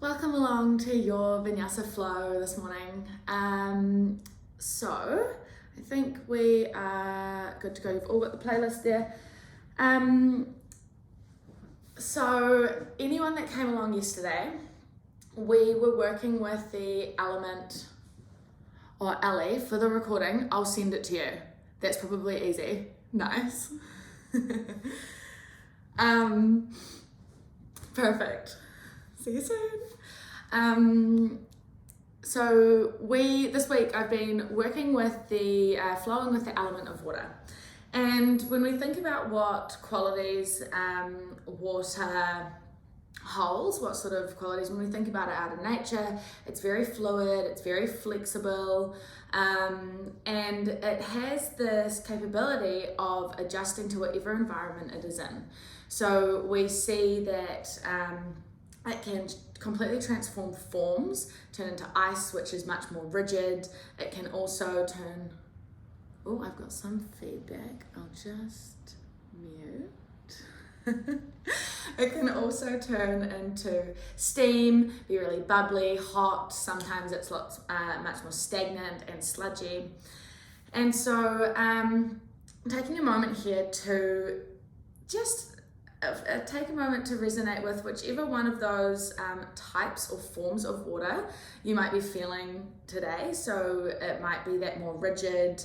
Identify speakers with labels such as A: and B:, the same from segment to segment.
A: Welcome along to your Vinyasa Flow this morning. So I think we are good to go. You've all got the playlist there. So anyone that came along yesterday, we were working with the element or Ellie for the recording. I'll send it to you. That's probably easy. Nice. Perfect. See you soon. So this week I've been working with the flowing with the element of water, and when we think about what qualities water holds, what sort of qualities, when we think about it out in nature, it's very fluid, it's very flexible, and it has this capability of adjusting to whatever environment it is in. So we see that it can completely transform forms, turn into ice, which is much more rigid. It can also turn, oh, I've got some feedback. I'll just mute. It can also turn into steam, be really bubbly, hot. Sometimes it's much more stagnant and sludgy. And so taking a moment here to just take a moment to resonate with whichever one of those types or forms of water you might be feeling today. So it might be that more rigid,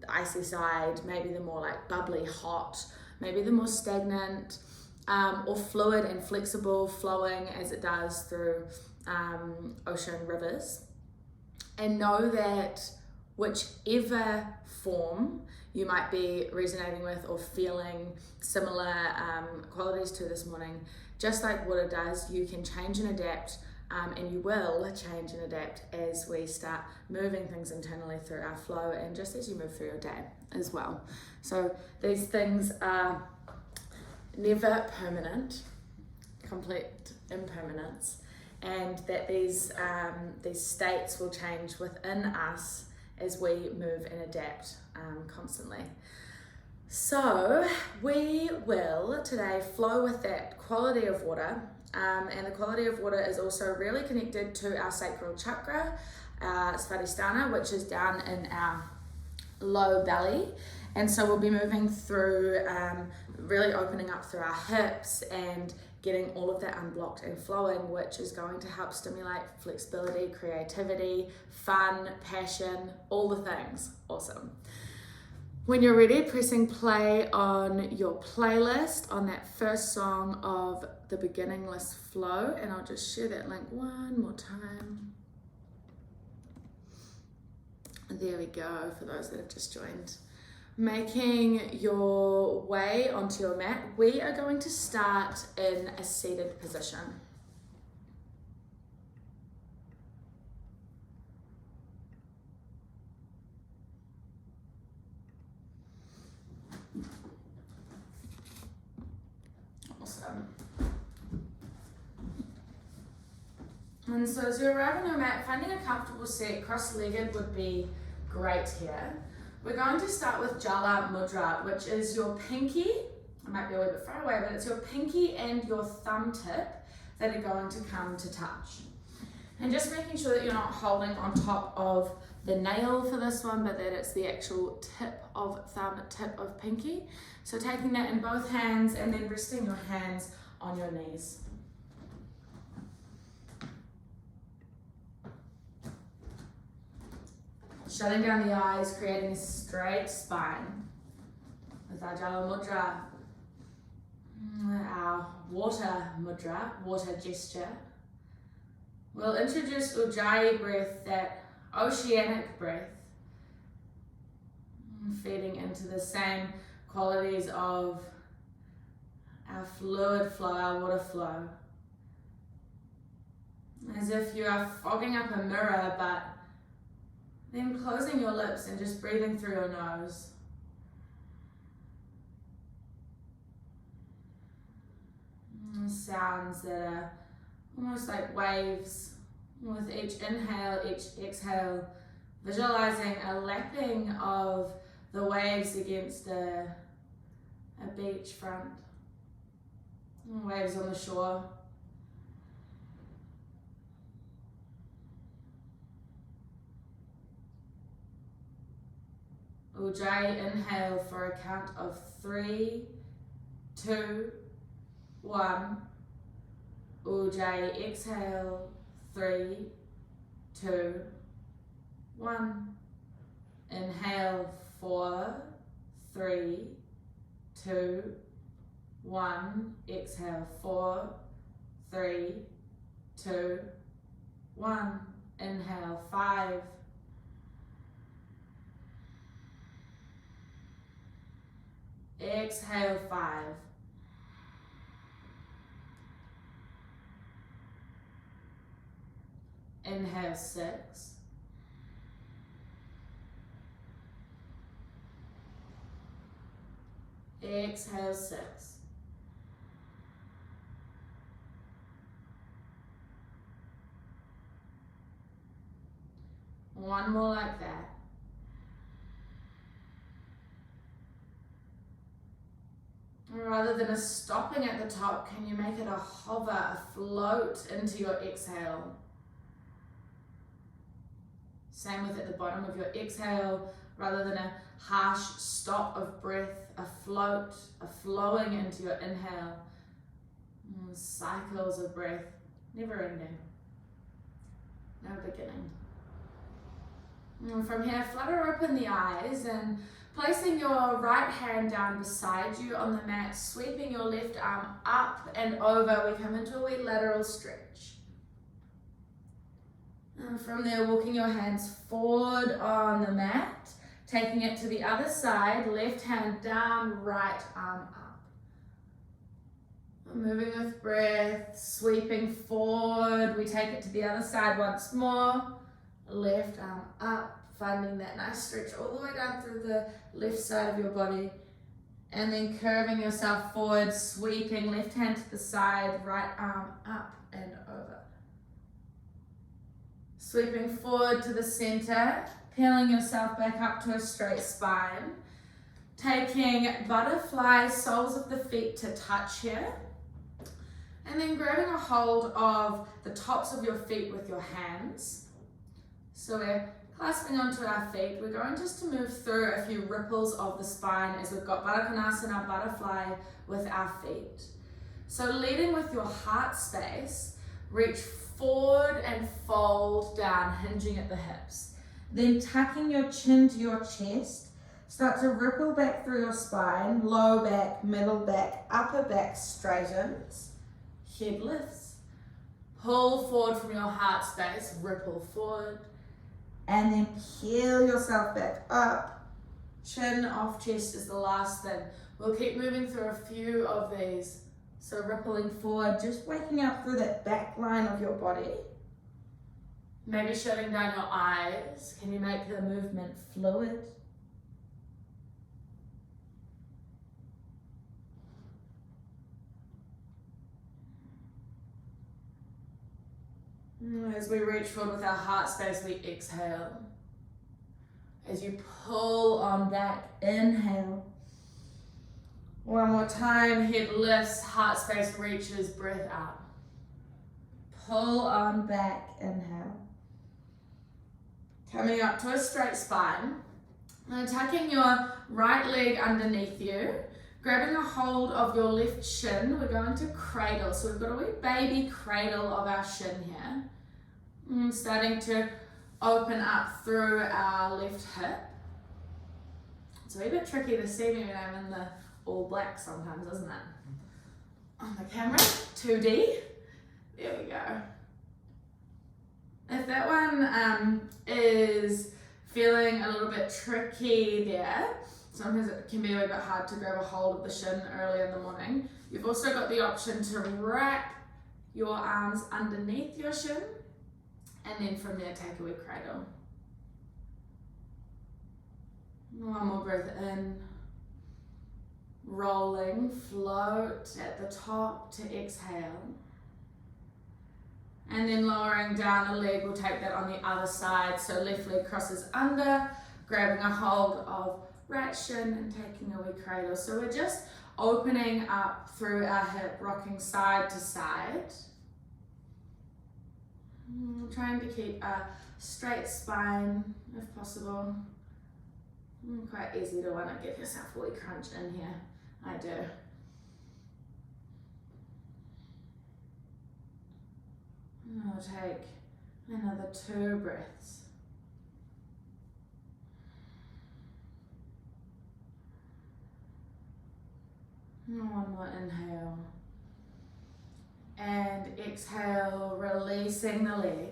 A: icy side, maybe the more like bubbly hot, maybe the more stagnant, or fluid and flexible, flowing as it does through ocean rivers. And know that whichever form you might be resonating with or feeling similar qualities to this morning, just like water does, you can change and adapt, and you will change and adapt as we start moving things internally through our flow and just as you move through your day as well. So these things are never permanent, complete impermanence, and that these states will change within us as we move and adapt constantly. So we will today flow with that quality of water, and the quality of water is also really connected to our sacral chakra, Svadhisthana, which is down in our low belly. And so we'll be moving through, really opening up through our hips and getting all of that unblocked and flowing, which is going to help stimulate flexibility, creativity, fun, passion, all the things. Awesome. When you're ready, pressing play on your playlist on that first song of the beginningless flow, and I'll just share that link one more time. There we go, for those that have just joined. Making your way onto your mat, we are going to start in a seated position. Awesome. And so as you arrive on your mat, finding a comfortable seat, cross-legged would be great here. We're going to start with Jala Mudra, which is your pinky, it might be a little bit far away, but it's your pinky and your thumb tip that are going to come to touch. And just making sure that you're not holding on top of the nail for this one, but that it's the actual tip of thumb, tip of pinky. So taking that in both hands and then resting your hands on your knees. Shutting down the eyes, creating a straight spine with our Jala Mudra, our water mudra, water gesture. We'll introduce Ujjayi breath, that oceanic breath, feeding into the same qualities of our fluid flow, our water flow. As if you are fogging up a mirror, but then closing your lips and just breathing through your nose. Sounds that are almost like waves. With each inhale, each exhale, visualizing a lapping of the waves against a beach front. Waves on the shore. Ujjayi, inhale for a count of 3, 2, 1. Ujjayi, exhale, 3, 2, 1. Inhale, 4, 3, 2, 1. Exhale, 4, 3, 2, 1. Inhale, 5. Exhale, 5. Inhale, 6. Exhale, 6. One more like that. Rather than a stopping at the top, can you make it a hover, a float into your exhale? Same with at the bottom of your exhale, rather than a harsh stop of breath, a float, a flowing into your inhale. Cycles of breath, never ending, no beginning. And from here, flutter open the eyes and placing your right hand down beside you on the mat, sweeping your left arm up and over, we come into a wee lateral stretch. And from there, walking your hands forward on the mat, taking it to the other side, left hand down, right arm up. Moving with breath, sweeping forward, we take it to the other side once more, left arm up, finding that nice stretch all the way down through the left side of your body, and then curving yourself forward, sweeping left hand to the side, right arm up and over. Sweeping forward to the center, peeling yourself back up to a straight spine, taking butterfly soles of the feet to touch here, and then grabbing a hold of the tops of your feet with your hands. So we're clasping onto our feet. We're going just to move through a few ripples of the spine as we've got Baddha Konasana, butterfly with our feet. So leading with your heart space, reach forward and fold down, hinging at the hips. Then tucking your chin to your chest, start to ripple back through your spine, low back, middle back, upper back straightens. Head lifts, pull forward from your heart space, ripple forward, and then peel yourself back up. Chin off chest is the last thing. We'll keep moving through a few of these. So rippling forward, just waking up through that back line of your body. Maybe shutting down your eyes. Can you make the movement fluid? As we reach forward with our heart space, we exhale. As you pull on back, inhale. One more time, head lifts, heart space reaches, breath out. Pull on back, inhale. Coming up to a straight spine. And tucking your right leg underneath you. Grabbing a hold of your left shin, we're going to cradle. So we've got a wee baby cradle of our shin here. And starting to open up through our left hip. It's a wee bit tricky to see me when I'm in the all black sometimes, isn't it? On the camera, 2D. There we go. If that one is feeling a little bit tricky there, sometimes it can be a bit hard to grab a hold of the shin early in the morning. You've also got the option to wrap your arms underneath your shin, and then from there take a wee cradle. One more breath in. Rolling, float at the top to exhale. And then lowering down a leg, we'll take that on the other side. So left leg crosses under, grabbing a hold of right shin and taking a wee cradle. So we're just opening up through our hip, rocking side to side. Trying to keep a straight spine if possible. Quite easy to want to give yourself a wee crunch in here. I do. And we'll take another 2 breaths. And one more inhale. And exhale, releasing the leg.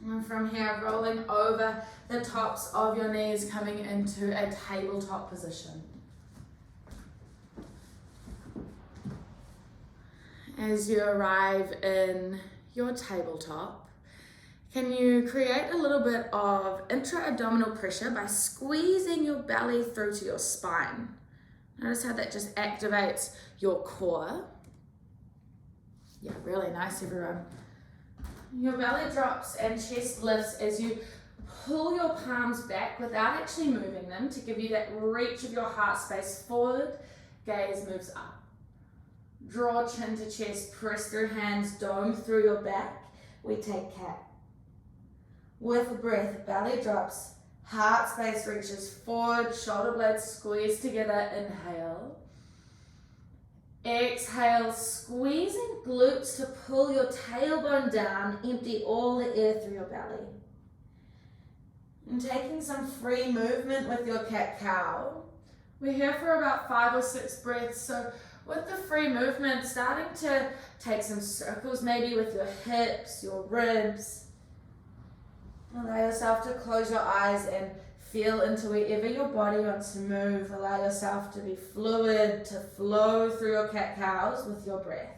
A: And from here, rolling over the tops of your knees, coming into a tabletop position. As you arrive in your tabletop, can you create a little bit of intra-abdominal pressure by squeezing your belly through to your spine? Notice how that just activates your core. Yeah, really nice, everyone. Your belly drops and chest lifts as you pull your palms back without actually moving them to give you that reach of your heart space forward. Gaze moves up. Draw chin to chest, press through hands, dome through your back. We take cat. With breath, belly drops, heart space reaches forward, shoulder blades squeeze together. Inhale. Exhale, squeezing glutes to pull your tailbone down, empty all the air through your belly. And taking some free movement with your cat-cow. We're here for about 5 or 6 breaths, so with the free movement, starting to take some circles maybe with your hips, your ribs. Allow yourself to close your eyes and feel into wherever your body wants to move. Allow yourself to be fluid, to flow through your cat-cows with your breath.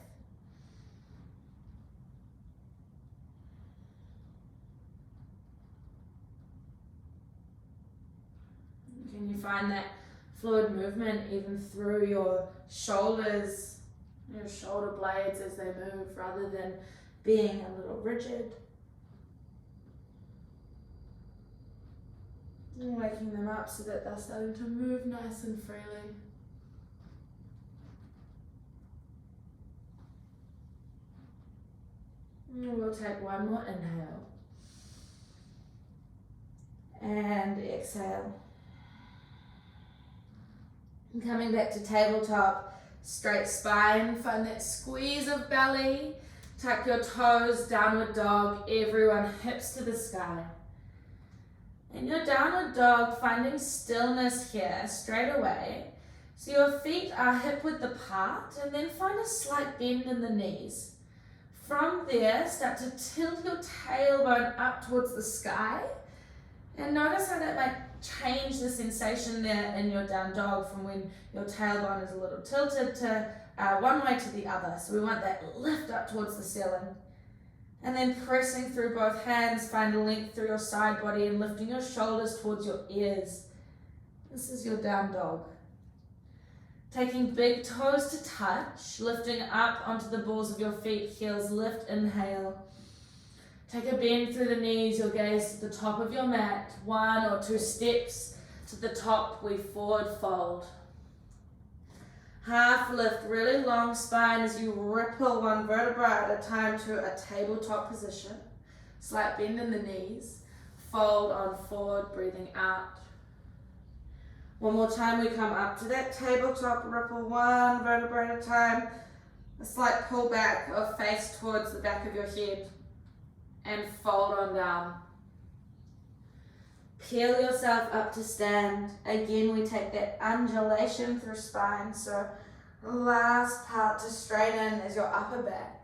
A: Can you find that fluid movement even through your shoulders, your shoulder blades as they move, rather than being a little rigid? And waking them up so that they're starting to move nice and freely. And we'll take one more inhale. And exhale. And coming back to tabletop, straight spine, find that squeeze of belly. Tuck your toes, downward dog, everyone, hips to the sky. In your downward dog, finding stillness here straight away. So your feet are hip width apart, and then find a slight bend in the knees. From there, start to tilt your tailbone up towards the sky. And notice how that might change the sensation there in your down dog from when your tailbone is a little tilted to one way to the other. So we want that lift up towards the ceiling. And then pressing through both hands, find a length through your side body and lifting your shoulders towards your ears. This is your down dog. Taking big toes to touch, lifting up onto the balls of your feet, heels lift, inhale. Take a bend through the knees, your gaze to the top of your mat. 1 or 2 steps to the top, we forward fold. Half lift, really long spine as you ripple one vertebra at a time to a tabletop position. Slight bend in the knees. Fold on forward, breathing out. One more time, we come up to that tabletop, ripple one vertebra at a time. A slight pull back of face towards the back of your head. And fold on down. Peel yourself up to stand. Again, we take that undulation through spine. So last part to straighten is your upper back.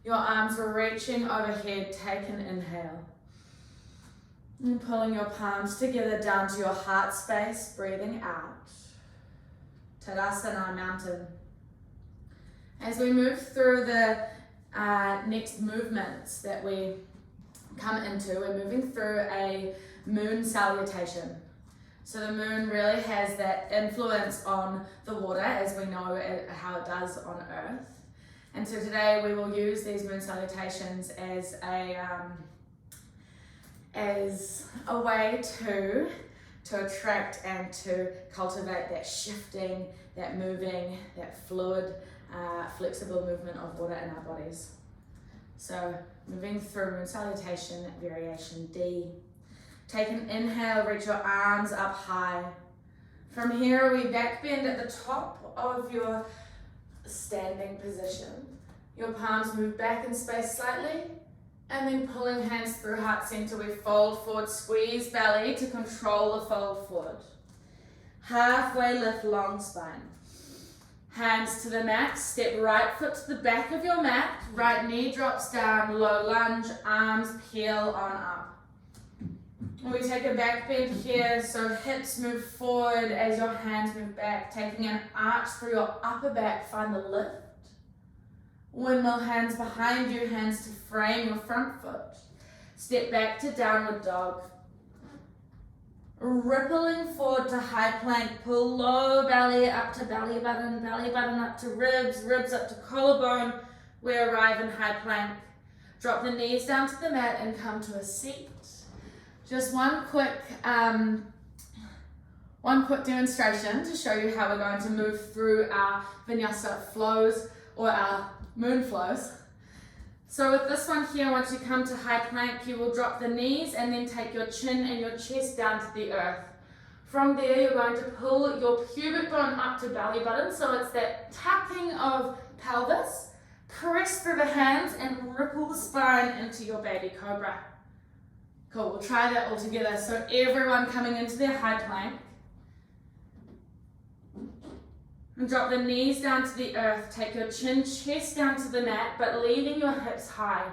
A: Your arms are reaching overhead. Take an inhale. And pulling your palms together down to your heart space. Breathing out. Tadasana, mountain. As we move through the next movements that we come into, we're moving through a moon salutation. So the moon really has that influence on the water, as we know how it does on Earth. And so today we will use these moon salutations as a way to attract and to cultivate that shifting, that moving, that fluid, flexible movement of water in our bodies. So moving through moon salutation, variation D. Take an inhale, reach your arms up high. From here, we back bend at the top of your standing position. Your palms move back in space slightly, and then pulling hands through heart center, we fold forward, squeeze belly to control the fold forward. Halfway lift, long spine. Hands to the mat, step right foot to the back of your mat, right knee drops down, low lunge, arms peel on up. We take a back bend here, so hips move forward as your hands move back, taking an arch through your upper back, find the lift. Windmill hands behind you, hands to frame your front foot. Step back to downward dog. Rippling forward to high plank, pull low belly up to belly button up to ribs, ribs up to collarbone. We arrive in high plank. Drop the knees down to the mat and come to a seat. Just one quick demonstration to show you how we're going to move through our Vinyasa flows or our moon flows. So with this one here, once you come to high plank, you will drop the knees and then take your chin and your chest down to the earth. From there, you're going to pull your pubic bone up to belly button, so it's that tapping of pelvis. Press through the hands and ripple the spine into your baby cobra. Cool, we'll try that all together. So everyone coming into their high plank. And drop the knees down to the earth. Take your chin, chest down to the mat, but leaving your hips high.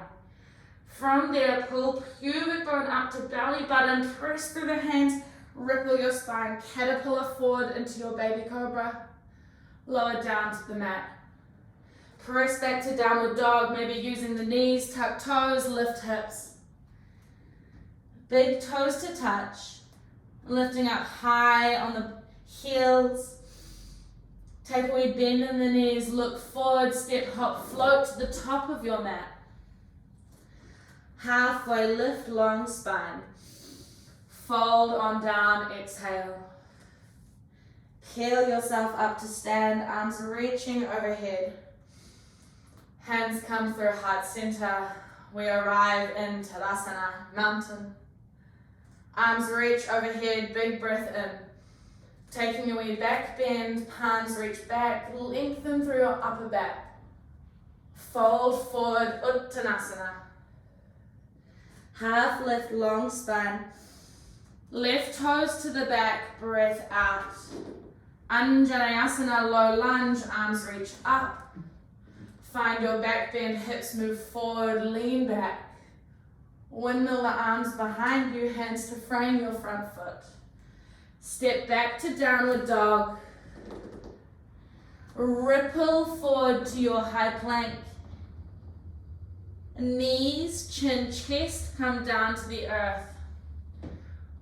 A: From there, pull pubic bone up to belly button. Press through the hands, ripple your spine. Caterpillar forward into your baby cobra. Lower down to the mat. Press back to downward dog, maybe using the knees, tuck toes, lift hips. Big toes to touch. Lifting up high on the heels. Take a wee bend in the knees, look forward, step, hop, float to the top of your mat. Halfway lift, long spine. Fold on down, exhale. Peel yourself up to stand, arms reaching overhead. Hands come through heart center. We arrive in Tadasana, mountain. Arms reach overhead, big breath in. Taking your wee back bend, palms reach back, lengthen through your upper back. Fold forward, Uttanasana. Half lift, long spine. Left toes to the back, breath out. Anjaneyasana, low lunge, arms reach up. Find your back bend, hips move forward, lean back. Windmill the arms behind you, hands to frame your front foot. Step back to downward dog. Ripple forward to your high plank. Knees, chin, chest come down to the earth.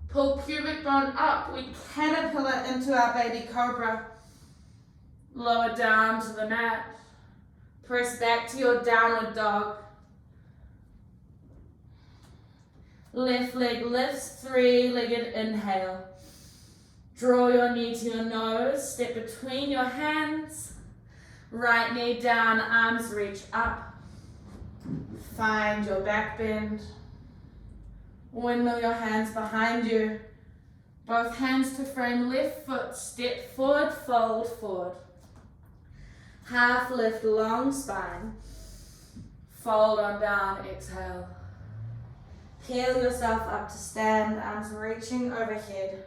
A: Pull pubic bone up. We caterpillar into our baby cobra. Lower down to the mat. Press back to your downward dog. Left leg lifts, three-legged inhale. Draw your knee to your nose, step between your hands. Right knee down, arms reach up. Find your back bend. Windmill your hands behind you. Both hands to frame left foot, step forward, fold forward. Half lift, long spine. Fold on down, exhale. Peel yourself up to stand, arms reaching overhead.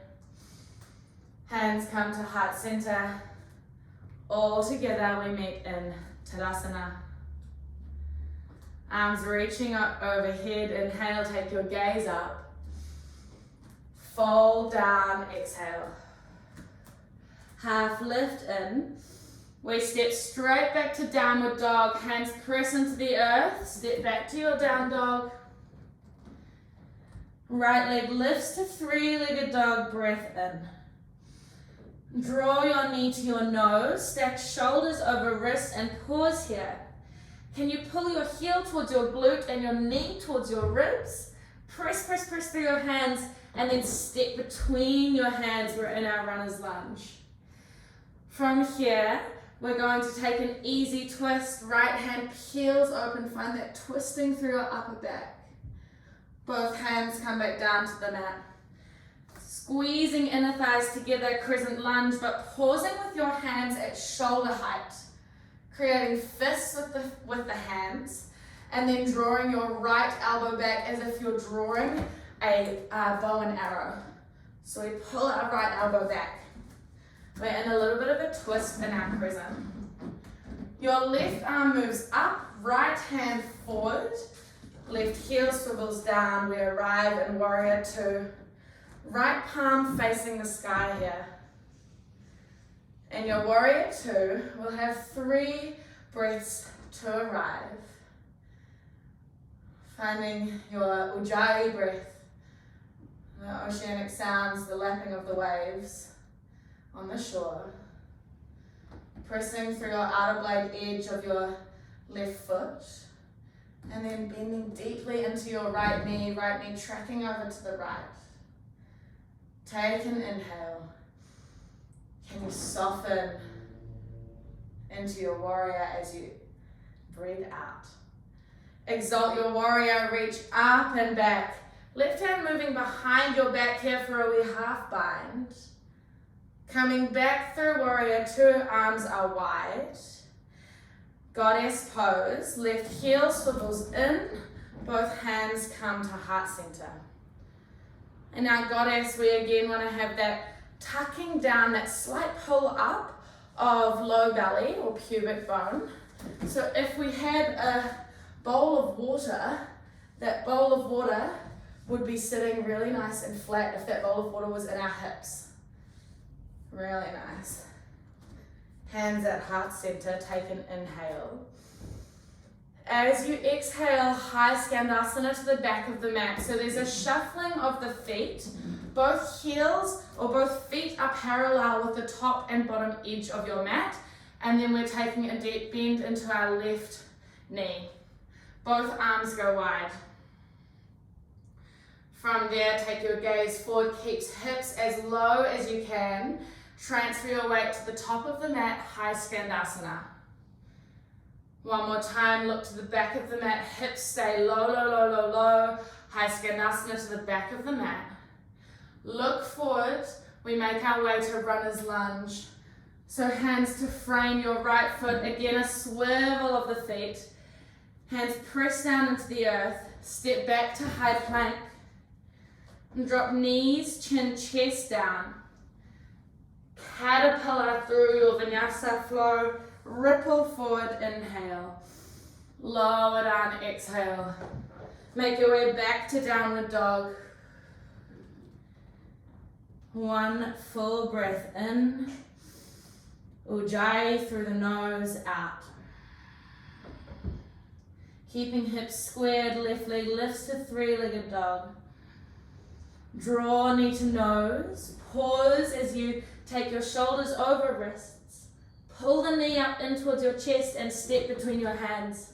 A: Hands come to heart center. All together we meet in Tadasana. Arms reaching up overhead. Inhale, take your gaze up. Fold down, exhale. Half lift in. We step straight back to downward dog. Hands press into the earth. Step back to your down dog. Right leg lifts to three-legged dog, breath in. Draw your knee to your nose, stack shoulders over wrists and pause here. Can you pull your heel towards your glute and your knee towards your ribs? Press through your hands and then step between your hands. We're in our runner's lunge. From here, we're going to take an easy twist. Right hand peels open, find that twisting through your upper back. Both hands come back down to the mat. Squeezing inner thighs together, crescent lunge, but pausing with your hands at shoulder height. Creating fists with the hands, and then drawing your right elbow back as if you're drawing a bow and arrow. So we pull our right elbow back. We're in a little bit of a twist in our crescent. Your left arm moves up, right hand forward, left heel swivels down. We arrive in warrior two. Right palm facing the sky here. In your warrior two, we'll have 3 breaths to arrive. Finding your ujjayi breath, the oceanic sounds, the lapping of the waves on the shore. Pressing through your outer blade edge of your left foot, and then bending deeply into your right knee tracking over to the right. Take an inhale. Can you soften into your warrior as you breathe out? Exalt your warrior, reach up and back. Left hand moving behind your back here for a wee half bind. Coming back through warrior two, arms are wide. Goddess pose, left heel swivels in, both hands come to heart center. In our goddess, we again want to have that tucking down, that slight pull up of low belly or pubic bone. So if we had a bowl of water, that bowl of water would be sitting really nice and flat if that bowl of water was in our hips. Really nice. Hands at heart center, take an inhale. As you exhale, high skandasana to the back of the mat. So there's a shuffling of the feet. Both heels or both feet are parallel with the top and bottom edge of your mat. And then we're taking a deep bend into our left knee. Both arms go wide. From there, take your gaze forward, keep hips as low as you can. Transfer your weight to the top of the mat, high skandasana. One more time, look to the back of the mat, hips stay low, low, low, low, low. High skandasana to the back of the mat. Look forward, we make our way to runner's lunge. So hands to frame your right foot, again a swivel of the feet. Hands press down into the earth, step back to high plank. And drop knees, chin, chest down. Caterpillar through your Vinyasa Flow. Ripple forward, inhale. Lower down, exhale. Make your way back to downward dog. One full breath in. Ujjayi through the nose, out. Keeping hips squared, left leg lifts to three-legged dog. Draw knee to nose. Pause as you take your shoulders over wrists. Pull the knee up in towards your chest and step between your hands.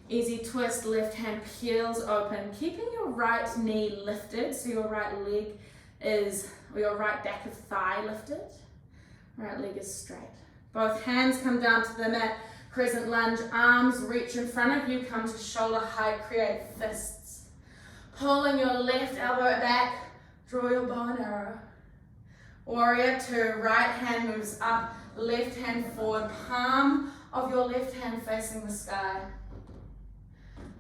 A: Easy twist, left hand peels open. Keeping your right knee lifted, so your right leg is, or your right back of thigh lifted. Right leg is straight. Both hands come down to the mat. Crescent lunge, arms reach in front of you, come to shoulder height, create fists. Pulling your left elbow back, draw your bow and arrow. Warrior two, right hand moves up, left hand forward, palm of your left hand facing the sky.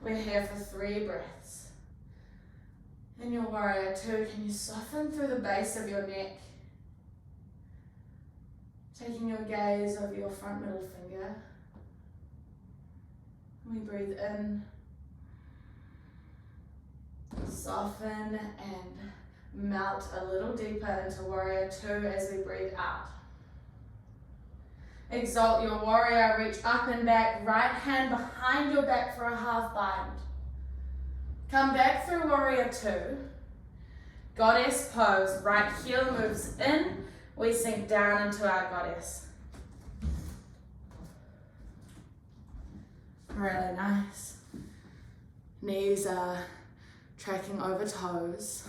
A: We're here for 3 breaths. In your warrior two, can you soften through the base of your neck? Taking your gaze over your front middle finger. We breathe in. Soften and melt a little deeper into warrior two as we breathe out. Exalt your warrior, reach up and back, right hand behind your back for a half bind. Come back through warrior two. Goddess pose, right heel moves in, we sink down into our goddess. Really nice. Knees are tracking over toes,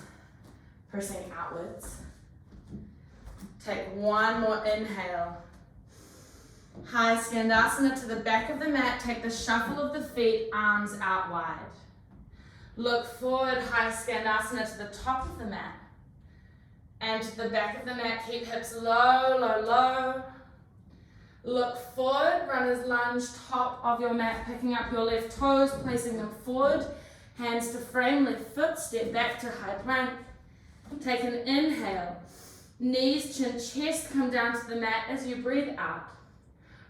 A: pressing outwards. Take one more inhale. High skandasana to the back of the mat. Take the shuffle of the feet, arms out wide. Look forward, high skandasana to the top of the mat. and to the back of the mat. Keep hips low, low, low. Look forward, runner's lunge, top of your mat, picking up your left toes, placing them forward. Hands to frame, left foot, step back to high plank. Take an inhale. Knees, chin, chest come down to the mat as you breathe out.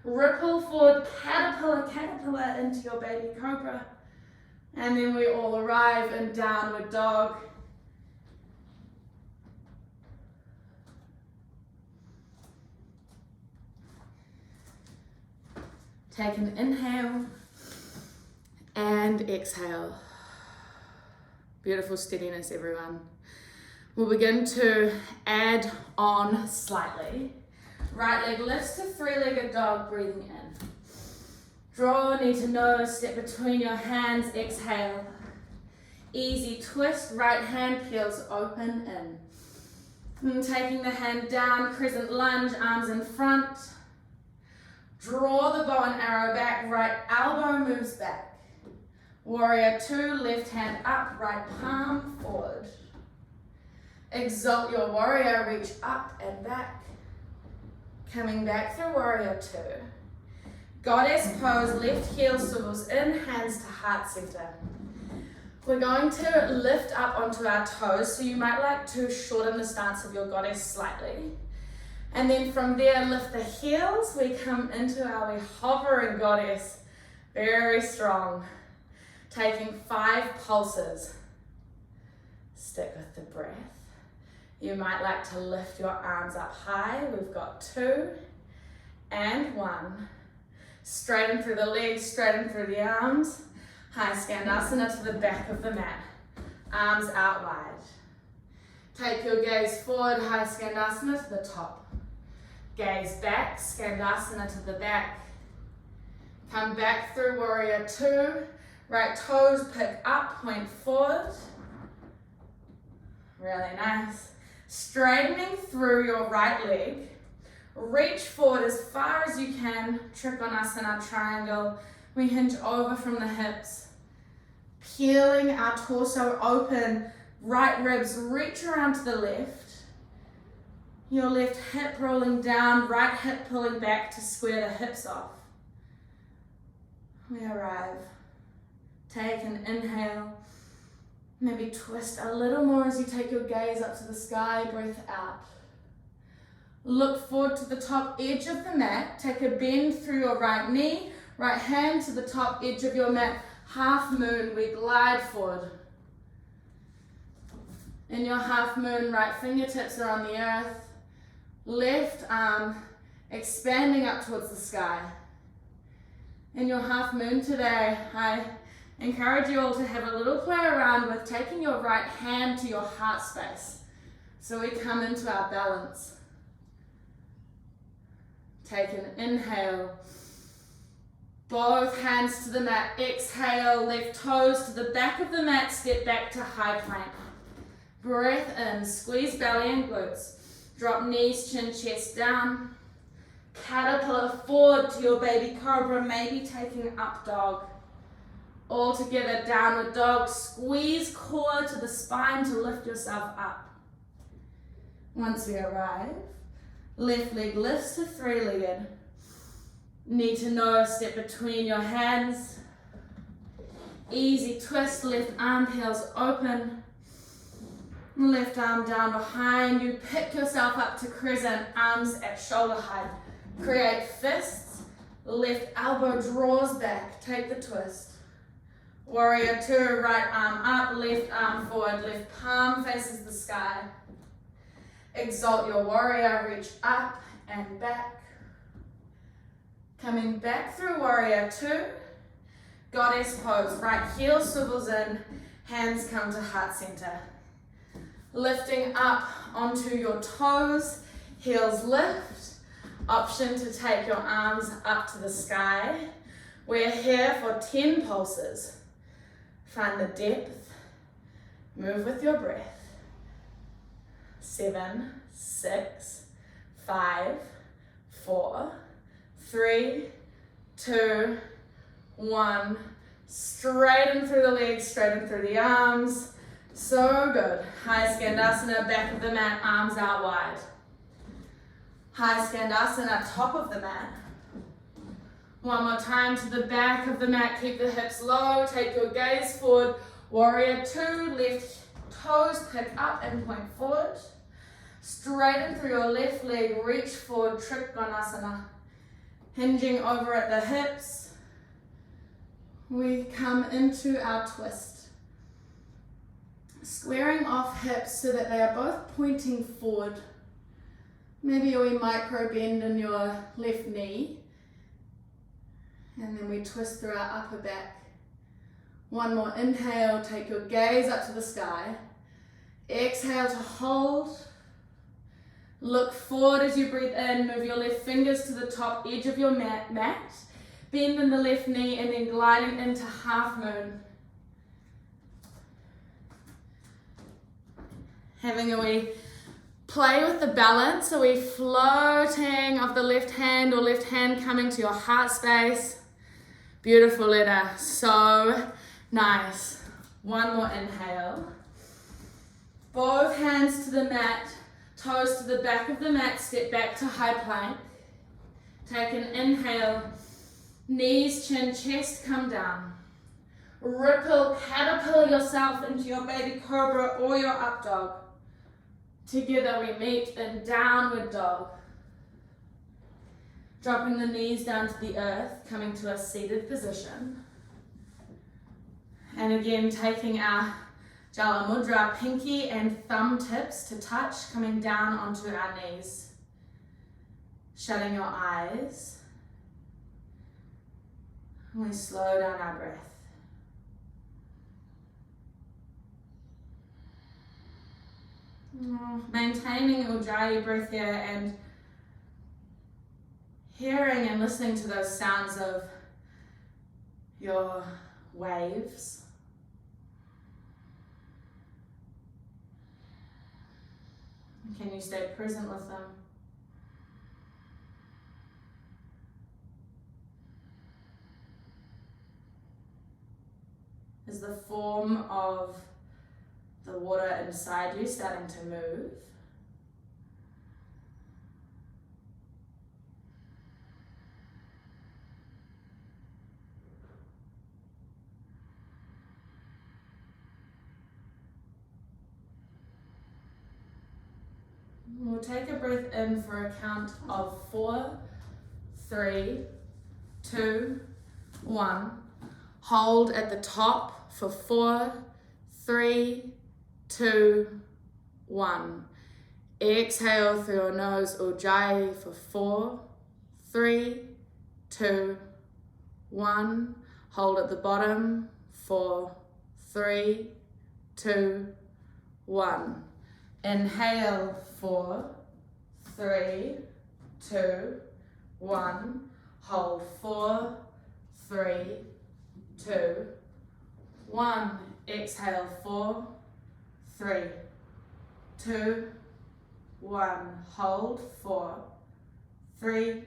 A: Ripple forward, caterpillar, caterpillar into your baby cobra. And then we all arrive in downward dog. Take an inhale and exhale. Beautiful steadiness, everyone. We'll begin to add on slightly. Right leg lifts to three-legged dog, breathing in. Draw knee to nose, step between your hands, exhale. Easy twist, right hand peels open in. And taking the hand down, crescent lunge, arms in front. Draw the bow and arrow back, right elbow moves back. Warrior two, left hand up, right palm forward. Exalt your warrior, reach up and back. Coming back through warrior two. Goddess pose, left heel swivels in, hands to heart center. We're going to lift up onto our toes, so you might like to shorten the stance of your goddess slightly. And then from there, lift the heels. We come into our hovering goddess, very strong. Taking 5 pulses. Stick with the breath. You might like to lift your arms up high. We've got 2 and 1. Straighten through the legs, straighten through the arms. High Skandasana to the back of the mat. Arms out wide. Take your gaze forward, High Skandasana to the top. Gaze back, Skandasana to the back. Come back through Warrior 2. Right toes pick up, point forward. Really nice. Straightening through your right leg. Reach forward as far as you can. Trikonasana triangle. We hinge over from the hips. Peeling our torso open. Right ribs reach around to the left. Your left hip rolling down. Right hip pulling back to square the hips off. We arrive. Take an inhale. Maybe twist a little more as you take your gaze up to the sky. Breath out. Look forward to the top edge of the mat. Take a bend through your right knee. Right hand to the top edge of your mat. Half moon, we glide forward. In your half moon, right fingertips are on the earth. Left arm expanding up towards the sky. In your half moon today, I encourage you all to have a little play around with taking your right hand to your heart space. So we come into our balance. Take an inhale. Both hands to the mat. Exhale, left toes to the back of the mat. Step back to high plank. Breath in, squeeze belly and glutes. Drop knees, chin, chest down. Caterpillar forward to your baby cobra, maybe taking up dog. All together, downward dog. Squeeze core to the spine to lift yourself up. Once we arrive, left leg lifts to three-legged. Knee to nose, step between your hands. Easy twist, left arm peels open. Left arm down behind you. Pick yourself up to crescent, arms at shoulder height. Create fists. Left elbow draws back. Take the twist. Warrior 2, right arm up, left arm forward, left palm faces the sky. Exalt your warrior, reach up and back. Coming back through Warrior 2. Goddess pose, right heel swivels in, hands come to heart center. Lifting up onto your toes, heels lift. Option to take your arms up to the sky. We're here for 10 pulses. Find the depth, move with your breath. 7, 6, 5, 4, 3, 2, 1. Straighten through the legs, straighten through the arms. So good. High Skandasana, back of the mat, arms out wide. High Skandasana, top of the mat. One more time to the back of the mat, keep the hips low, take your gaze forward. Warrior two, left toes pick up and point forward. Straighten through your left leg, reach forward, Trikonasana. Hinging over at the hips. We come into our twist. Squaring off hips so that they are both pointing forward. Maybe we micro bend in your left knee. And then we twist through our upper back. One more inhale, take your gaze up to the sky. Exhale to hold. Look forward as you breathe in, move your left fingers to the top edge of your mat. Bend in the left knee and then gliding into half moon. Having a wee play with the balance, so we floating off the left hand or left hand coming to your heart space. Beautiful, Leda, so nice. One more inhale. Both hands to the mat, toes to the back of the mat, step back to high plank. Take an inhale, knees, chin, chest, come down. Ripple, caterpillar yourself into your baby cobra or your up dog. Together we meet in downward dog. Dropping the knees down to the earth, coming to a seated position. And again, taking our Jala Mudra, pinky and thumb tips to touch, coming down onto our knees. Shutting your eyes. And we slow down our breath. Maintaining Ujjayi breath here and hearing and listening to those sounds of your waves. Can you stay present with them? Is the form of the water inside you starting to move? We'll take a breath in for a count of 4, 3, 2, 1. Hold at the top for 4, 3, 2, 1. Exhale through your nose, Ujjayi for 4, 3, 2, 1. Hold at the bottom, 4, 3, 2, 1. Inhale, 4, 3, 2, 1. Hold 4, 3, 2, 1. Exhale, 4, 3, 2, 1. Hold 4, 3,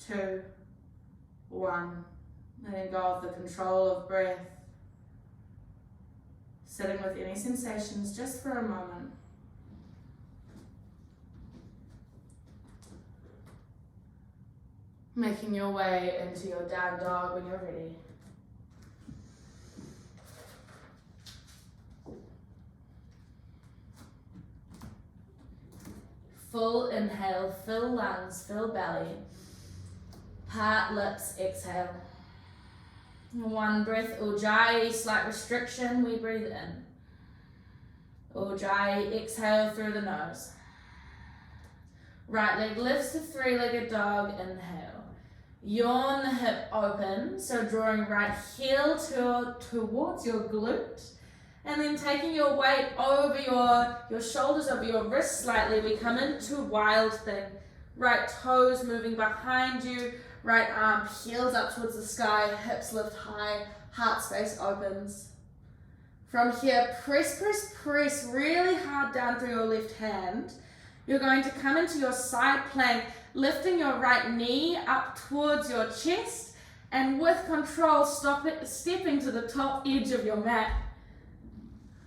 A: 2, 1. Letting go of the control of breath. Sitting with any sensations just for a moment. Making your way into your down dog when you're ready. Full inhale, fill lungs, fill belly. Part lips, exhale. One breath, Ujjayi, slight restriction, we breathe in. Ujjayi, exhale through the nose. Right leg lifts to three-legged dog, inhale. Yawn the hip open, so drawing right heel towards your glute. And then taking your weight over your shoulders, over your wrists slightly, we come into wild thing. Right toes moving behind you, right arm heels up towards the sky, hips lift high, heart space opens. From here, press, press, press really hard down through your left hand. You're going to come into your side plank, lifting your right knee up towards your chest, and with control, stepping to the top edge of your mat.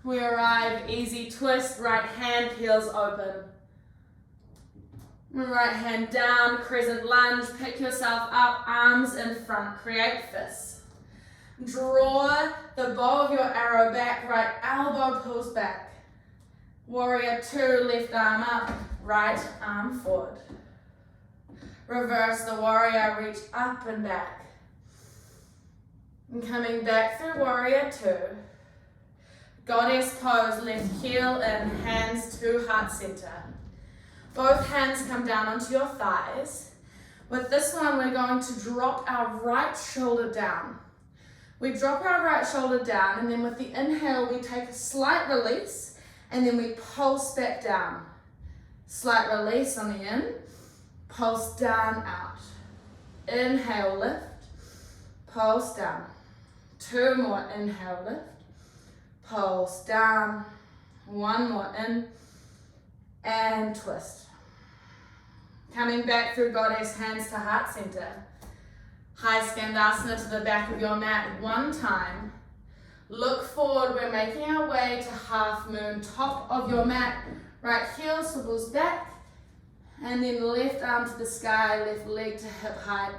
A: We arrive, easy twist, right hand peels open. Right hand down, crescent lunge, pick yourself up, arms in front, create fists. Draw the bow of your arrow back, right elbow pulls back. Warrior two, left arm up, right arm forward. Reverse the warrior, reach up and back. And coming back through warrior two. Goddess pose, left heel in, hands to heart center. Both hands come down onto your thighs. With this one, we're going to drop our right shoulder down. We drop our right shoulder down, and then with the inhale, we take a slight release, and then we pulse back down. Slight release on the in, pulse down, out. Inhale, lift, pulse down. Two more, inhale, lift, pulse down. One more in, and twist. Coming back through goddess, hands to heart center. High skandasana to the back of your mat one time. Look forward, we're making our way to half moon, top of your mat. Right heel swivels back, and then left arm to the sky, left leg to hip height.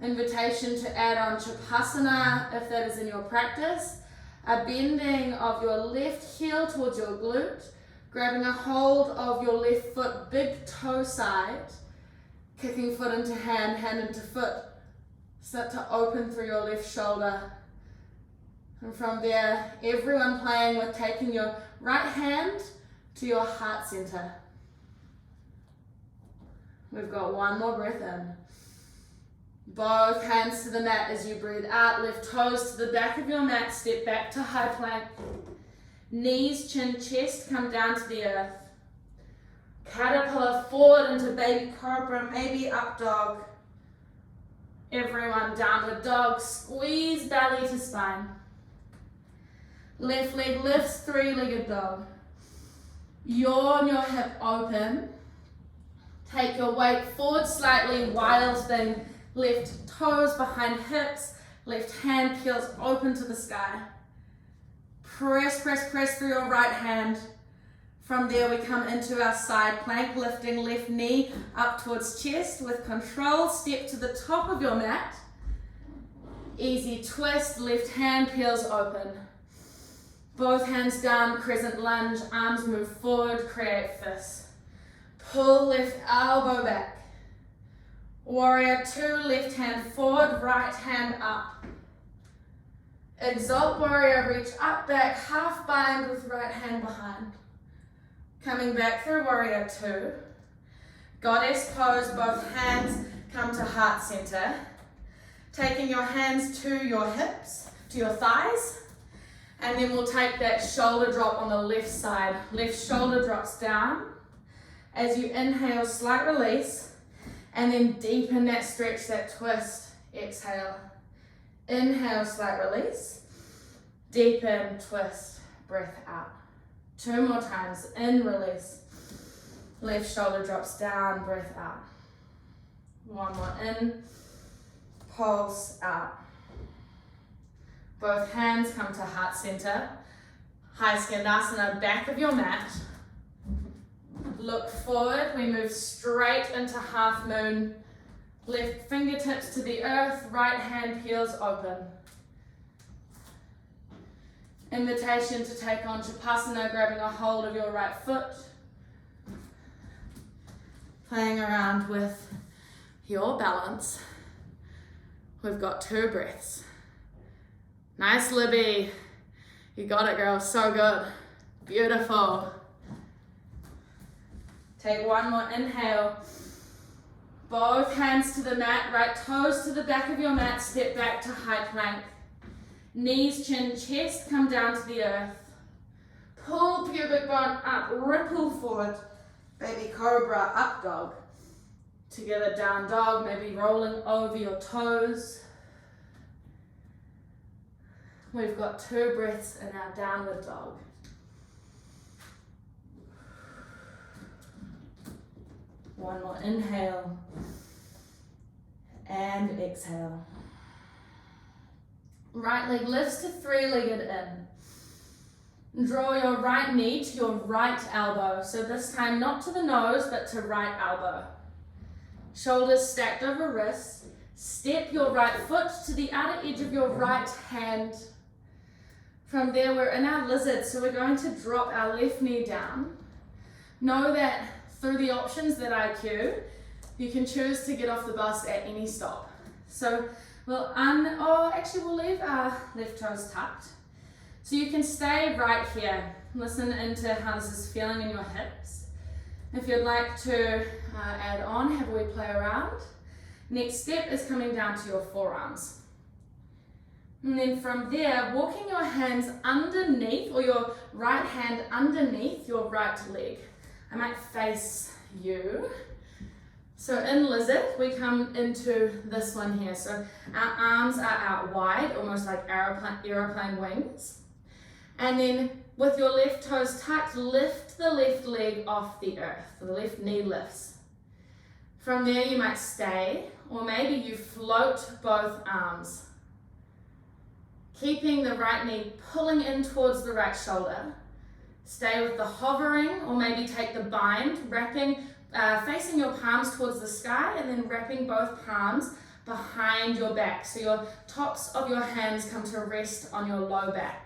A: Invitation to add on Chapasana, if that is in your practice. A bending of your left heel towards your glute, grabbing a hold of your left foot, big toe side, kicking foot into hand, hand into foot. Start to open through your left shoulder. And from there, everyone playing with taking your right hand to your heart center. We've got one more breath in. Both hands to the mat as you breathe out. Left toes to the back of your mat. Step back to high plank. Knees, chin, chest come down to the earth. Caterpillar forward into baby cobra, maybe up dog. Everyone, downward dog. Squeeze belly to spine. Left leg lifts, three-legged dog. Yawn your hip open. Take your weight forward slightly, wild thing. Left toes behind hips. Left hand peels open to the sky. Press, press, press through your right hand. From there we come into our side plank, lifting left knee up towards chest. With control, step to the top of your mat. Easy twist, left hand peels open. Both hands down, crescent lunge, arms move forward, create fists. Pull left elbow back. Warrior two, left hand forward, right hand up. Exalt warrior, reach up, back, half bind with right hand behind. Coming back through warrior two. Goddess pose, both hands come to heart center. Taking your hands to your hips, to your thighs. And then we'll take that shoulder drop on the left side. Left shoulder drops down. As you inhale, slight release. And then deepen that stretch, that twist. Exhale. Inhale, slight release. Deepen, twist, breath out. Two more times. In, release. Left shoulder drops down, breath out. One more in. Pulse out. Both hands come to heart center. High skandasana, back of your mat. Look forward, we move straight into half moon. Left fingertips to the earth, right hand peels open. Invitation to take on Chapasana, grabbing a hold of your right foot. Playing around with your balance. We've got two breaths. Nice, Libby. You got it, girl. So good. Beautiful. Take one more inhale. Both hands to the mat, right toes to the back of your mat, step back to high plank. Knees, chin, chest come down to the earth. Pull pubic bone up, ripple forward. Baby cobra, up dog. Together down dog, maybe rolling over your toes. We've got two breaths in our downward dog. One more inhale and exhale. Right leg lifts to three-legged in. Draw your right knee to your right elbow. So this time not to the nose, but to right elbow. Shoulders stacked over wrists. Step your right foot to the outer edge of your right hand. From there, we're in our lizard, so we're going to drop our left knee down. Know that through the options that I cue, you can choose to get off the bus at any stop. So we'll leave our left toes tucked. So you can stay right here. Listen into how this is feeling in your hips. If you'd like to add on, have a wee play around. Next step is coming down to your forearms. And then from there, walking your hands underneath, or your right hand underneath your right leg. I might face you. So in lizard, we come into this one here. So our arms are out wide, almost like aeroplane wings. And then with your left toes tucked, lift the left leg off the earth. The left knee lifts. From there, you might stay, or maybe you float both arms. Keeping the right knee pulling in towards the right shoulder. Stay with the hovering, or maybe take the bind, wrapping, facing your palms towards the sky, and then wrapping both palms behind your back. So your tops of your hands come to rest on your low back.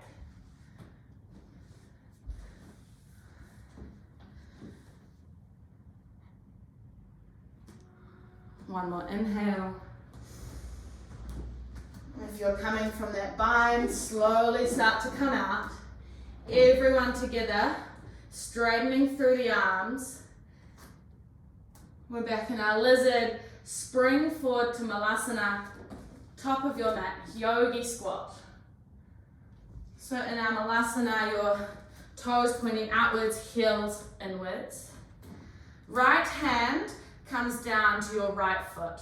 A: One more inhale. If you're coming from that bind, slowly start to come out. Everyone together, straightening through the arms. We're back in our lizard. Spring forward to Malasana, top of your mat, yogi squat. So in our Malasana, your toes pointing outwards, heels inwards. Right hand comes down to your right foot.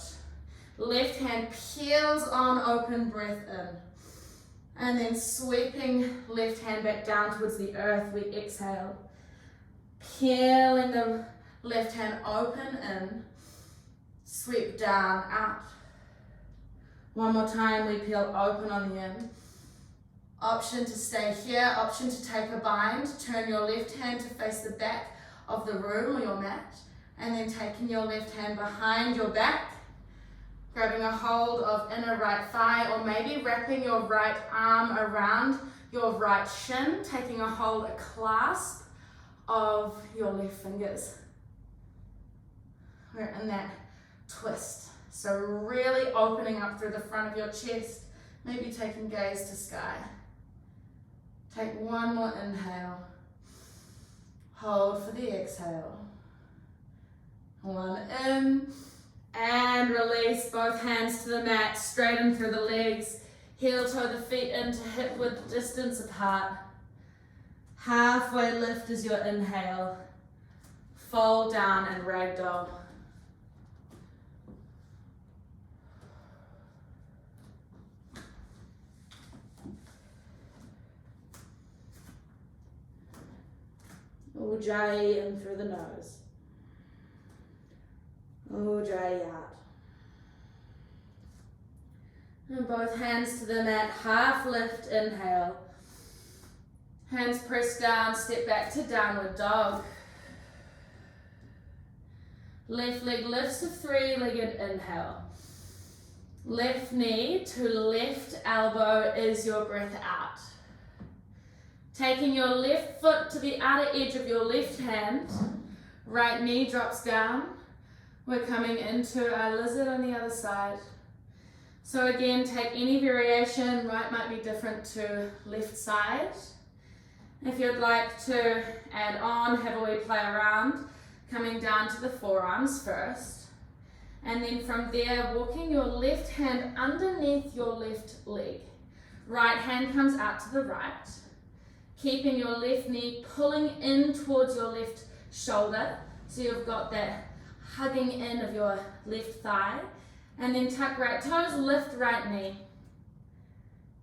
A: Left hand peels on, open breath in. And then sweeping left hand back down towards the earth, we exhale. Peeling the left hand open in. Sweep down, out. One more time, we peel open on the in. Option to stay here, option to take a bind. Turn your left hand to face the back of the room or your mat. And then taking your left hand behind your back. Grabbing a hold of inner right thigh, or maybe wrapping your right arm around your right shin, taking a hold, a clasp of your left fingers. We're in that twist. So really opening up through the front of your chest, maybe taking gaze to sky. Take one more inhale. Hold for the exhale. One in. And release, both hands to the mat, straighten through the legs, heel toe the feet into hip width distance apart. Halfway lift is your inhale. Fold down and ragdoll. Ujjayi in through the nose. Ujjayi out. And both hands to the mat, half lift, inhale. Hands press down, step back to downward dog. Left leg lifts to three-legged inhale. Left knee to left elbow is your breath out. Taking your left foot to the outer edge of your left hand, right knee drops down. We're coming into our lizard on the other side. So again, take any variation. Right might be different to left side. If you'd like to add on, have a wee play around, coming down to the forearms first. And then from there, walking your left hand underneath your left leg. Right hand comes out to the right. Keeping your left knee pulling in towards your left shoulder. So you've got that hugging in of your left thigh. And then tuck right toes, lift right knee.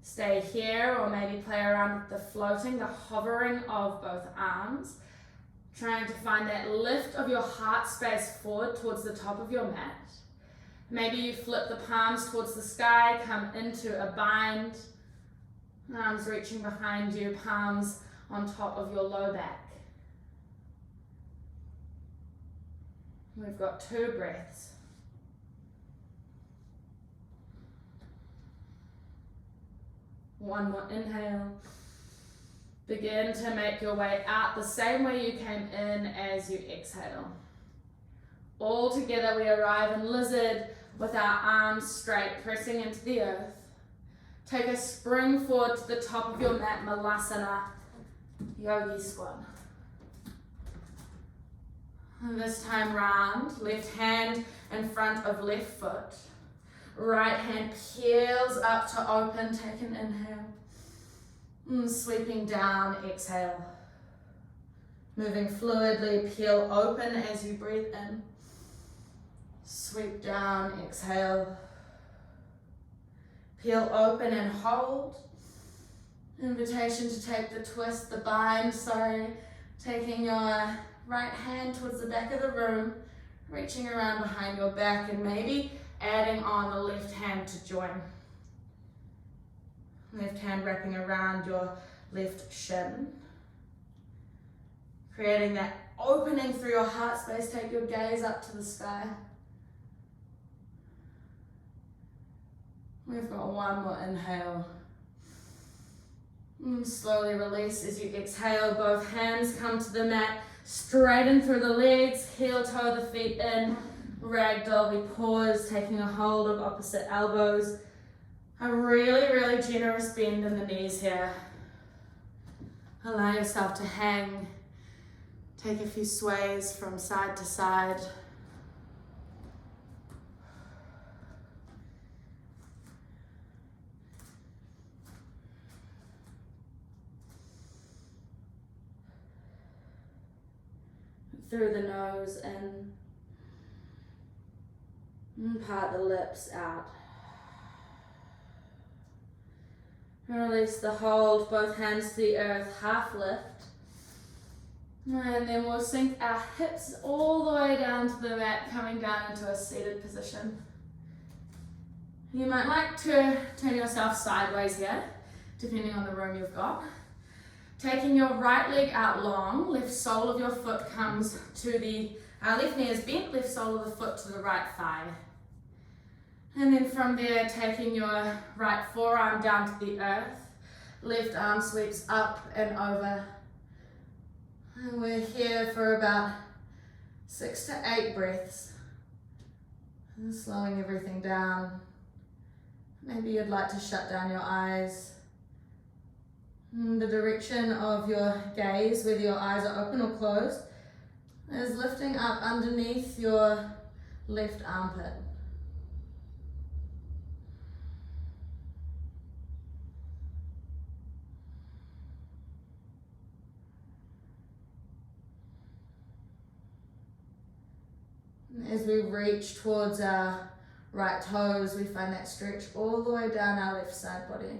A: Stay here, or maybe play around with the floating, the hovering of both arms. Trying to find that lift of your heart space forward towards the top of your mat. Maybe you flip the palms towards the sky, come into a bind. Arms reaching behind you, palms on top of your low back. We've got 2 breaths. One more inhale. Begin to make your way out the same way you came in as you exhale. All together we arrive in lizard with our arms straight, pressing into the earth. Take a spring forward to the top of your mat, Malasana, Yogi Squat. And this time round, left hand in front of left foot. Right hand peels up to open, take an inhale. And sweeping down, exhale. Moving fluidly, peel open as you breathe in. Sweep down, exhale. Peel open and hold. Invitation to take the twist, the bind, taking your right hand towards the back of the room, reaching around behind your back and maybe adding on the left hand to join. Left hand wrapping around your left shin. Creating that opening through your heart space, take your gaze up to the sky. We've got one more inhale. And slowly release as you exhale. Both hands come to the mat, straighten through the legs, heel toe the feet in. Ragdoll, we pause, taking a hold of opposite elbows. A really, really generous bend in the knees here. Allow yourself to hang. Take a few sways from side to side. Through the nose in. And part the lips out. Release the hold, both hands to the earth, half lift. And then we'll sink our hips all the way down to the mat, coming down into a seated position. You might like to turn yourself sideways here, depending on the room you've got. Taking your right leg out long, left sole of your foot comes to the, left knee is bent, left sole of the foot to the right thigh. And then from there, taking your right forearm down to the earth, left arm sweeps up and over. And we're here for about 6 to 8 breaths. And slowing everything down. Maybe you'd like to shut down your eyes. And the direction of your gaze, whether your eyes are open or closed, is lifting up underneath your left armpit. As we reach towards our right toes, we find that stretch all the way down our left side body.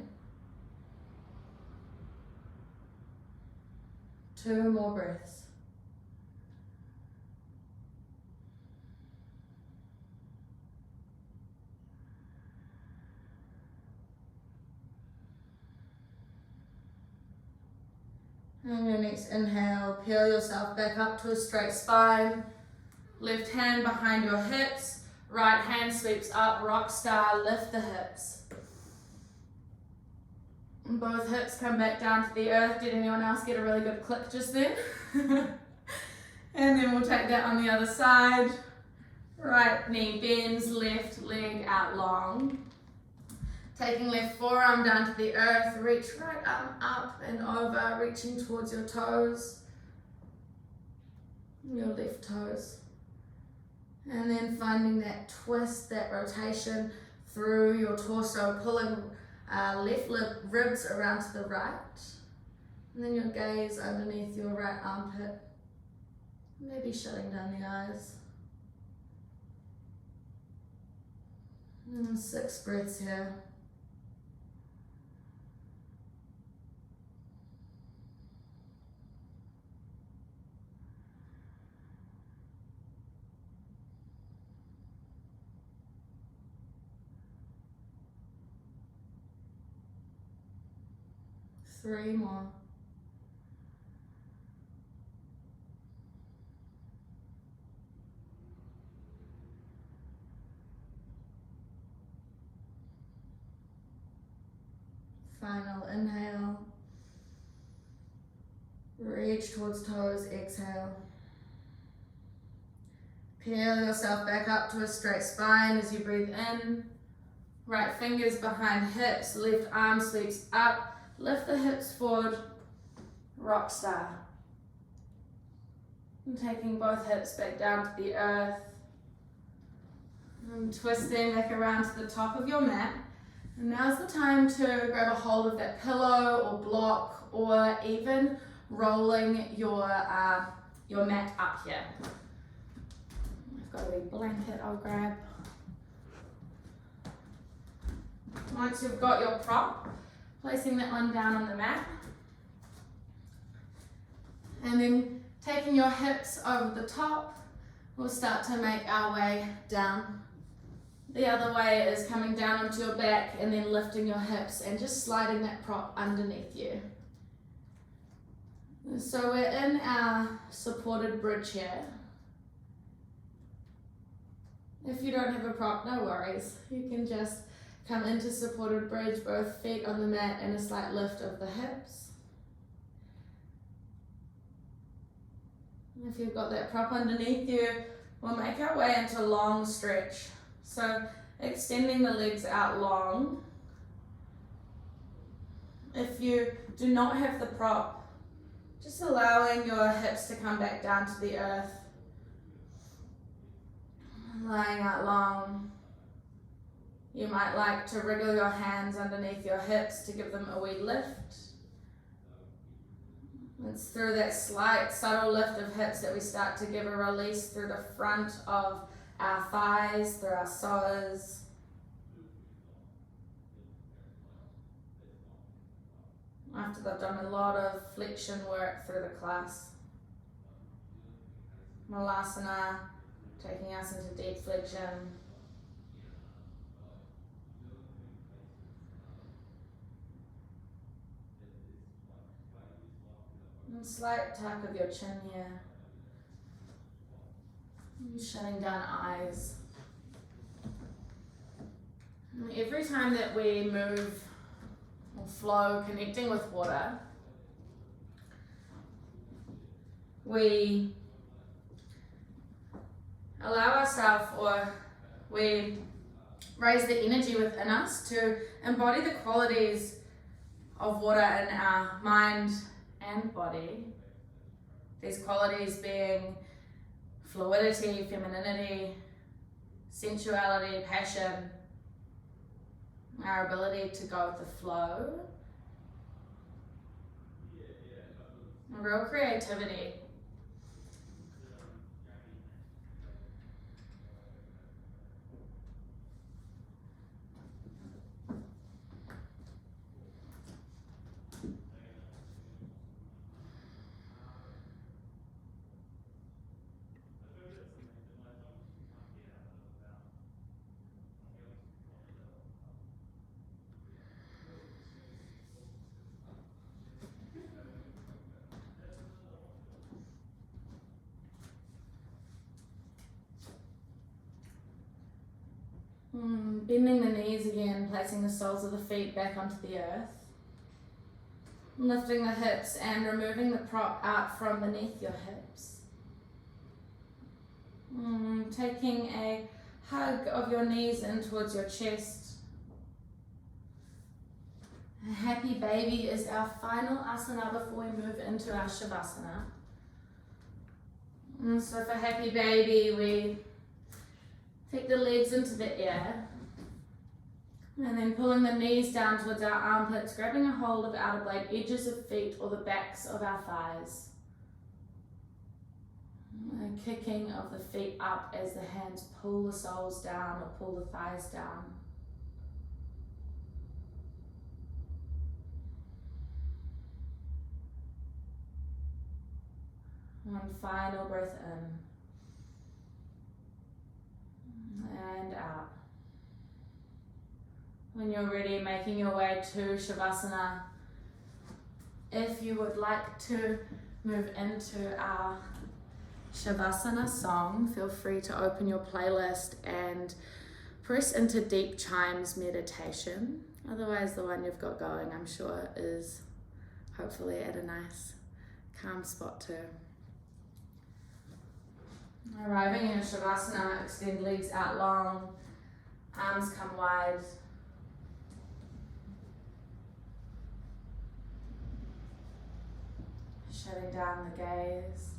A: 2 more breaths. And your next inhale, peel yourself back up to a straight spine. Left hand behind your hips, right hand sweeps up, rock star, lift the hips. And both hips come back down to the earth. Did anyone else get a really good click just then? And then we'll take that on the other side. Right knee bends, left leg out long. Taking left forearm down to the earth, reach right arm up and over, reaching towards your toes, your left toes. And then finding that twist, that rotation through your torso, pulling left ribs around to the right. And then your gaze underneath your right armpit. Maybe shutting down the eyes. And 6 breaths here. Three more. Final inhale. Reach towards toes, exhale. Peel yourself back up to a straight spine as you breathe in. Right fingers behind hips, left arm sweeps up. Lift the hips forward, rock star. And taking both hips back down to the earth. And twisting back around to the top of your mat. And now's the time to grab a hold of that pillow or block, or even rolling your mat up here. I've got a wee blanket I'll grab. Once you've got your prop, placing that one down on the mat. And then taking your hips over the top, we'll start to make our way down. The other way is coming down onto your back and then lifting your hips and just sliding that prop underneath you. So we're in our supported bridge here. If you don't have a prop, no worries. You can just come into supported bridge, both feet on the mat and a slight lift of the hips. If you've got that prop underneath you, we'll make our way into long stretch. So extending the legs out long. If you do not have the prop, just allowing your hips to come back down to the earth. Lying out long. You might like to wriggle your hands underneath your hips to give them a wee lift. It's through that slight, subtle lift of hips that we start to give a release through the front of our thighs, through our psoas. After they've done a lot of flexion work through the class. Malasana, taking us into deep flexion. And slight tuck of your chin here. Shutting down eyes. And every time that we move or flow, connecting with water, we allow ourselves, or we raise the energy within us to embody the qualities of water in our mind and body. These qualities being fluidity, femininity, sensuality, passion, our ability to go with the flow, and real creativity. Bending the knees again, placing the soles of the feet back onto the earth. Lifting the hips and removing the prop out from beneath your hips. Taking a hug of your knees in towards your chest. A happy baby is our final asana before we move into our shavasana. So for happy baby, we take the legs into the air, and then pulling the knees down towards our armpits, grabbing a hold of outer blade edges of feet or the backs of our thighs. And kicking of the feet up as the hands pull the soles down or pull the thighs down. One final breath in and out. When you're ready, making your way to Shavasana. If you would like to move into our Shavasana song, feel free to open your playlist and press into Deep Chimes meditation. Otherwise, the one you've got going, I'm sure, is hopefully at a nice, calm spot too. Arriving in Shavasana, extend legs out long, arms come wide. Shutting down the gaze.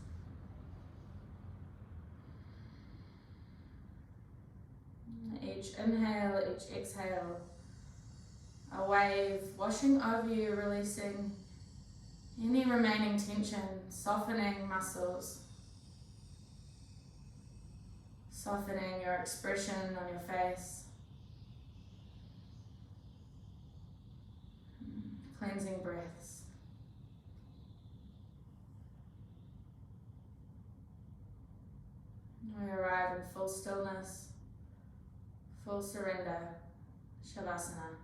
A: Each inhale, each exhale, a wave washing over you, releasing any remaining tension, softening muscles, softening your expression on your face, cleansing breaths. We arrive in full stillness, full surrender, Shavasana.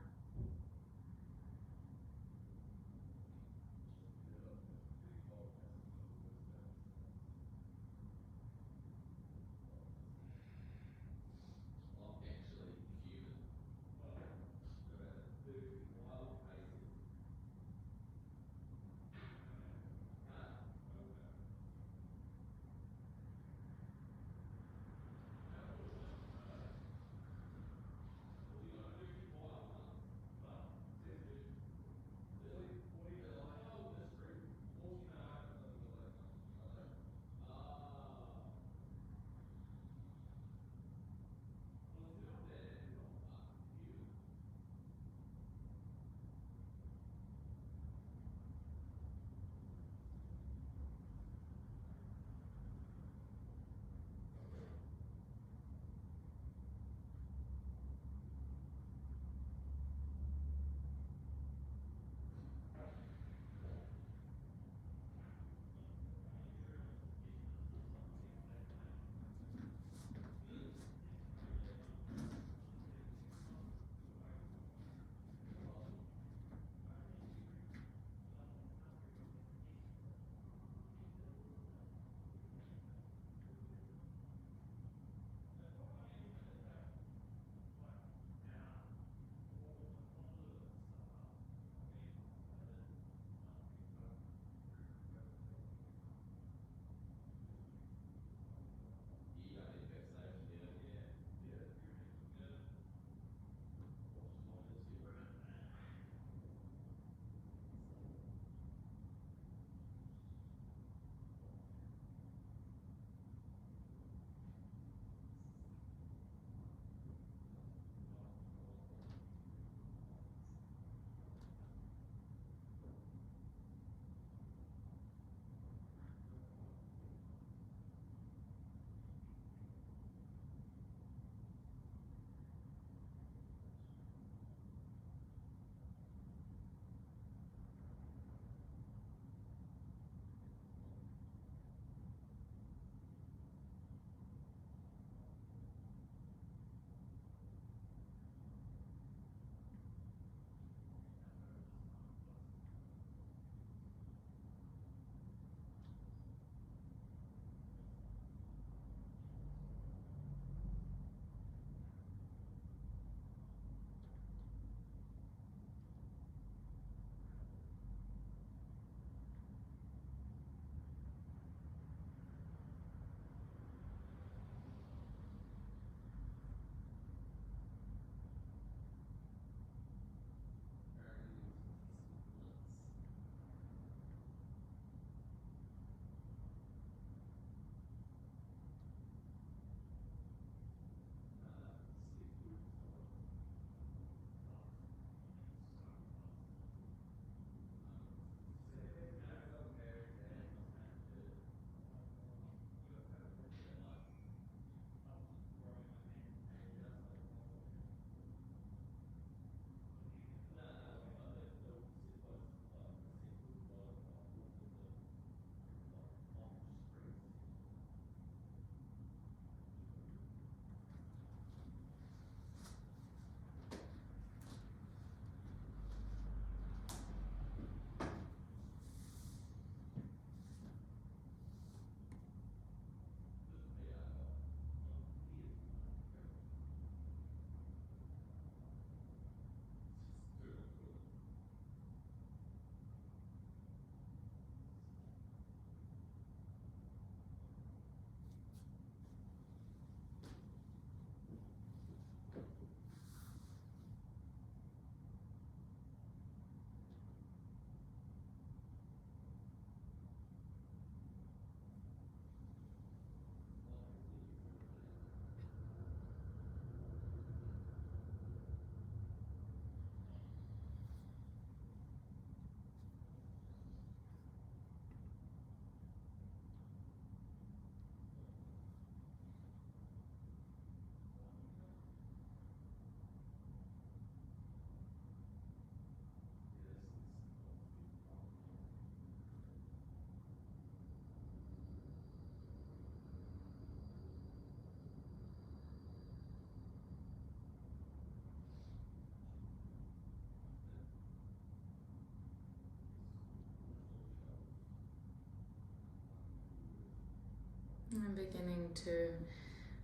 A: And beginning to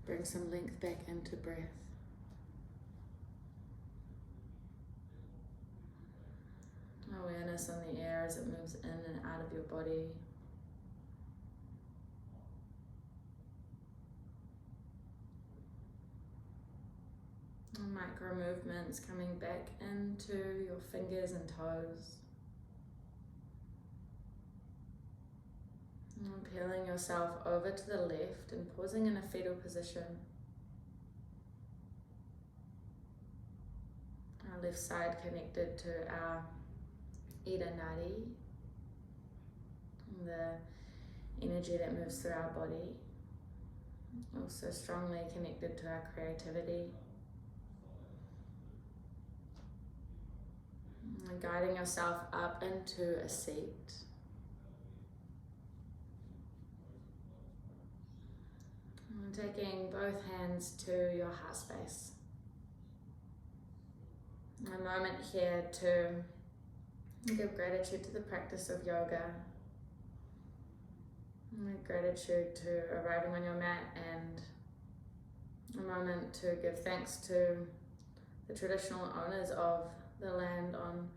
A: bring some length back into breath. Awareness on the air as it moves in and out of your body. And micro movements coming back into your fingers and toes. And peeling yourself over to the left and pausing in a fetal position. Our left side connected to our Ida Nadi, the energy that moves through our body. Also strongly connected to our creativity. And guiding yourself up into a seat. And taking both hands to your heart space. A moment here to give gratitude to the practice of yoga. And gratitude to arriving on your mat, and a moment to give thanks to the traditional owners of the land on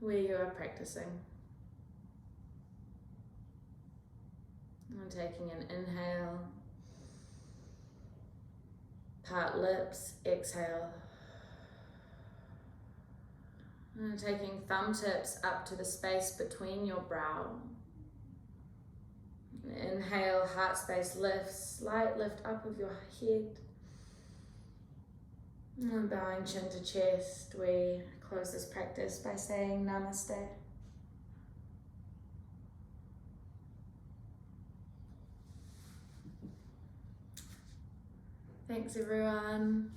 A: where you are practicing. And taking an inhale, part lips, exhale. And taking thumb tips up to the space between your brow. Inhale, heart space lifts, slight lift up of your head. And bowing chin to chest, we close this practice by saying Namaste. Thanks everyone.